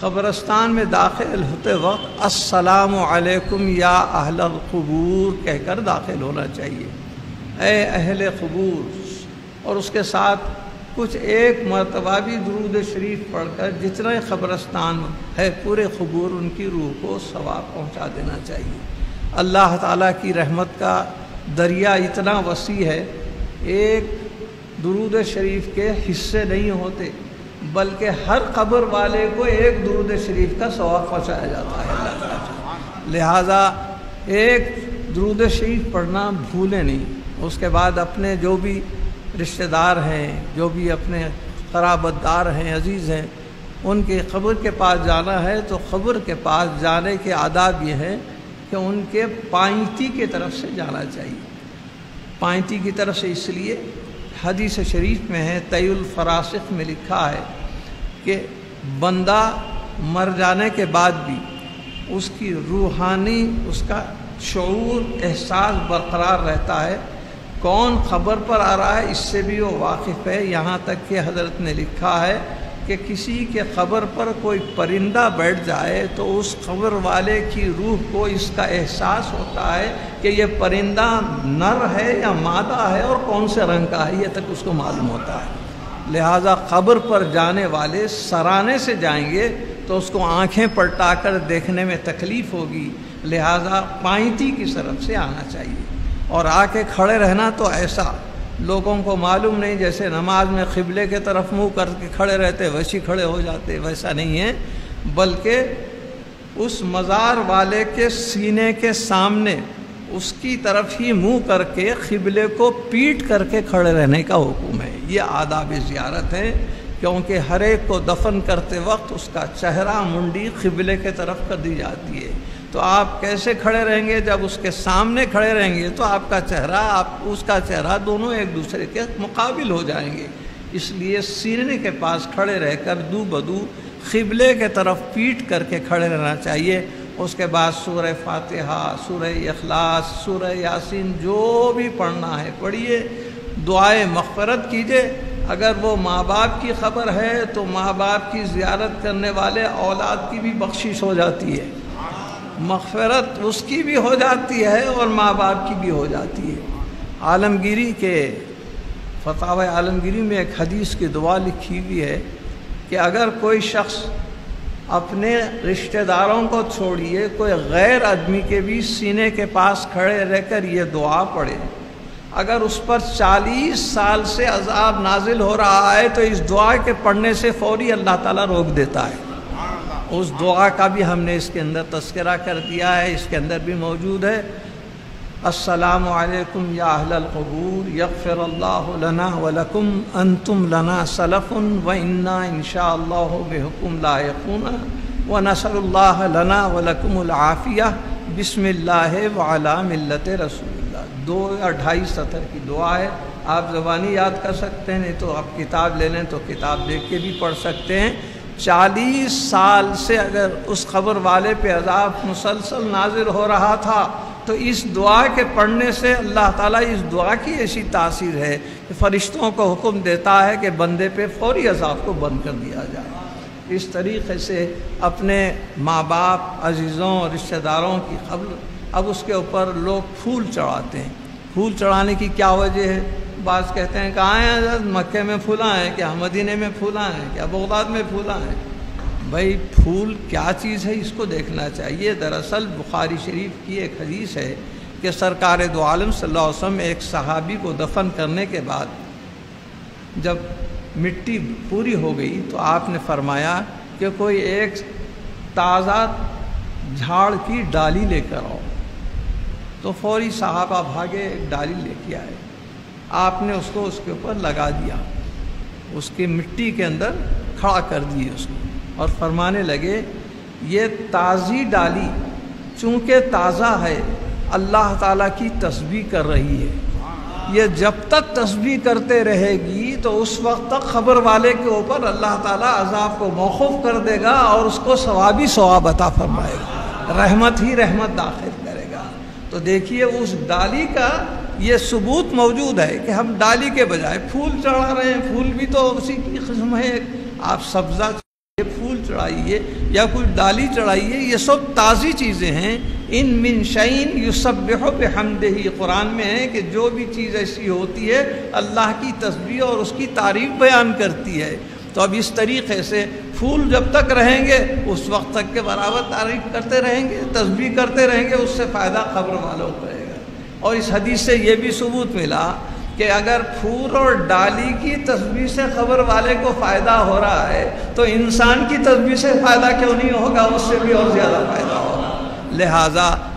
قبرستان میں داخل ہوتے وقت السلام علیکم یا اہل القبور کہہ کر داخل ہونا چاہیے، اے اہل قبور، اور اس کے ساتھ کچھ ایک مرتبہ بھی درود شریف پڑھ کر جتنے قبرستان ہے پورے قبور ان کی روح کو ثواب پہنچا دینا چاہیے۔ اللہ تعالیٰ کی رحمت کا دریا اتنا وسیع ہے، ایک درود شریف کے حصے نہیں ہوتے، بلکہ ہر قبر والے کو ایک درود شریف کا ثواب پہنچایا جاتا ہے اللہ تعالیٰ۔ لہٰذا ایک درود شریف پڑھنا بھولیں نہیں۔ اس کے بعد اپنے جو بھی رشتہ دار ہیں، جو بھی اپنے قرابت دار ہیں، عزیز ہیں، ان کی قبر کے پاس جانا ہے تو قبر کے پاس جانے کے آداب یہ ہیں کہ ان کے پائنتی کی طرف سے جانا چاہیے۔ پائنتی کی طرف سے اس لیے حدیث شریف میں ہے، طی الفراسخ میں لکھا ہے کہ بندہ مر جانے کے بعد بھی اس کی روحانی اس کا شعور احساس برقرار رہتا ہے، کون خبر پر آ رہا ہے اس سے بھی وہ واقف ہے۔ یہاں تک کہ حضرت نے لکھا ہے کہ کسی کے قبر پر کوئی پرندہ بیٹھ جائے تو اس قبر والے کی روح کو اس کا احساس ہوتا ہے کہ یہ پرندہ نر ہے یا مادہ ہے اور کون سے رنگ کا ہے، یہ تک اس کو معلوم ہوتا ہے۔ لہٰذا قبر پر جانے والے سرانے سے جائیں گے تو اس کو آنکھیں پلٹا کر دیکھنے میں تکلیف ہوگی، لہٰذا پائنتی کی طرف سے آنا چاہیے۔ اور آ کے کھڑے رہنا تو ایسا لوگوں کو معلوم نہیں، جیسے نماز میں قبلے کے طرف منہ کر کے کھڑے رہتے ویسے کھڑے ہو جاتے، ویسا نہیں ہے، بلکہ اس مزار والے کے سینے کے سامنے اس کی طرف ہی منہ کر کے قبلے کو پیٹ کر کے کھڑے رہنے کا حکم ہے۔ یہ آداب زیارت ہے، کیونکہ ہر ایک کو دفن کرتے وقت اس کا چہرہ منڈی قبلے کے طرف کر دی جاتی ہے، تو آپ کیسے کھڑے رہیں گے؟ جب اس کے سامنے کھڑے رہیں گے تو آپ کا چہرہ اس کا چہرہ دونوں ایک دوسرے کے مقابل ہو جائیں گے، اس لیے سینے کے پاس کھڑے رہ کر دو بدو قبلے کے طرف پیٹ کر کے کھڑے رہنا چاہیے۔ اس کے بعد سورہ فاتحہ، سورہ اخلاص، سورہ یاسین جو بھی پڑھنا ہے پڑھیے، دعائے مغفرت کیجیے۔ اگر وہ ماں باپ کی خبر ہے تو ماں باپ کی زیارت کرنے والے اولاد کی بھی بخشش ہو جاتی ہے، مغفرت اس کی بھی ہو جاتی ہے اور ماں باپ کی بھی ہو جاتی ہے۔ عالمگیری کے فتاوی عالمگیری میں ایک حدیث کی دعا لکھی ہوئی ہے کہ اگر کوئی شخص اپنے رشتہ داروں کو چھوڑیے کوئی غیر آدمی کے بھی سینے کے پاس کھڑے رہ کر یہ دعا پڑھے، اگر اس پر 40 سال سے عذاب نازل ہو رہا ہے تو اس دعا کے پڑھنے سے فوری اللہ تعالیٰ روک دیتا ہے۔ اس دعا کا بھی ہم نے اس کے اندر تذکرہ کر دیا ہے، اس کے اندر بھی موجود ہے، السلام علیکم یا اہل القبور یغفر اللہ لنا ولکم انتم لنا سلف وانا انشاءاللہ بحکم لاحقون ونسأل اللہ لنا ولکم العافیہ بسم اللہ وعلی ملت رسول اللہ۔ 2 یا 2.5 سطر کی دعا ہے، آپ زبانی یاد کر سکتے ہیں، نہیں تو آپ کتاب لے لیں تو کتاب دیکھ کے بھی پڑھ سکتے ہیں۔ 40 سال سے اگر اس قبر والے پہ عذاب مسلسل نازل ہو رہا تھا تو اس دعا کے پڑھنے سے اللہ تعالیٰ اس دعا کی ایسی تاثیر ہے کہ فرشتوں کو حکم دیتا ہے کہ بندے پہ فوری عذاب کو بند کر دیا جائے۔ اس طریقے سے اپنے ماں باپ، عزیزوں، رشتہ داروں کی قبر، اب اس کے اوپر لوگ پھول چڑھاتے ہیں۔ پھول چڑھانے کی کیا وجہ ہے؟ بعض کہتے ہیں کہاں ہیں حضرت؟ مکے میں پھولا ہیں کیا؟ مدینے میں پھولا ہیں کیا؟ بغداد میں پھولا ہیں؟ بھائی پھول کیا چیز ہے اس کو دیکھنا چاہیے۔ دراصل بخاری شریف کی ایک حدیث ہے کہ سرکار دو عالم صلی اللہ علیہ وسلم ایک صحابی کو دفن کرنے کے بعد جب مٹی پوری ہو گئی تو آپ نے فرمایا کہ کوئی ایک تازہ جھاڑ کی ڈالی لے کر آؤ، تو فوری صحابہ بھاگے، ایک ڈالی لے کے آئے، آپ نے اس کو اس کے اوپر لگا دیا، اس کی مٹی کے اندر کھڑا کر دیے اس کو، اور فرمانے لگے یہ تازی ڈالی چونکہ تازہ ہے اللہ تعالیٰ کی تسبیح کر رہی ہے، یہ جب تک تسبیح کرتے رہے گی تو اس وقت تک خبر والے کے اوپر اللہ تعالیٰ عذاب کو موقوف کر دے گا اور اس کو ثواب ہی ثواب عطا فرمائے گا، رحمت ہی رحمت داخل کرے گا۔ تو دیکھیے اس ڈالی کا یہ ثبوت موجود ہے کہ ہم ڈالی کے بجائے پھول چڑھا رہے ہیں، پھول بھی تو اسی کی قسم ہے، آپ سبزہ پھول چڑھائیے یا کوئی ڈالی چڑھائیے، یہ سب تازی چیزیں ہیں۔ ان من شیء یسبح بحمدہ، قرآن میں ہے کہ جو بھی چیز ایسی ہوتی ہے اللہ کی تسبیح اور اس کی تعریف بیان کرتی ہے۔ تو اب اس طریقے سے پھول جب تک رہیں گے اس وقت تک کے برابر تعریف کرتے رہیں گے، تسبیح کرتے رہیں گے، اس سے فائدہ قبر والوں کو رہے گا۔ اور اس حدیث سے یہ بھی ثبوت ملا کہ اگر پھول اور ڈالی کی تسبیح سے قبر والے کو فائدہ ہو رہا ہے تو انسان کی تسبیح سے فائدہ کیوں نہیں ہوگا، اس سے بھی اور زیادہ فائدہ ہوگا۔ لہٰذا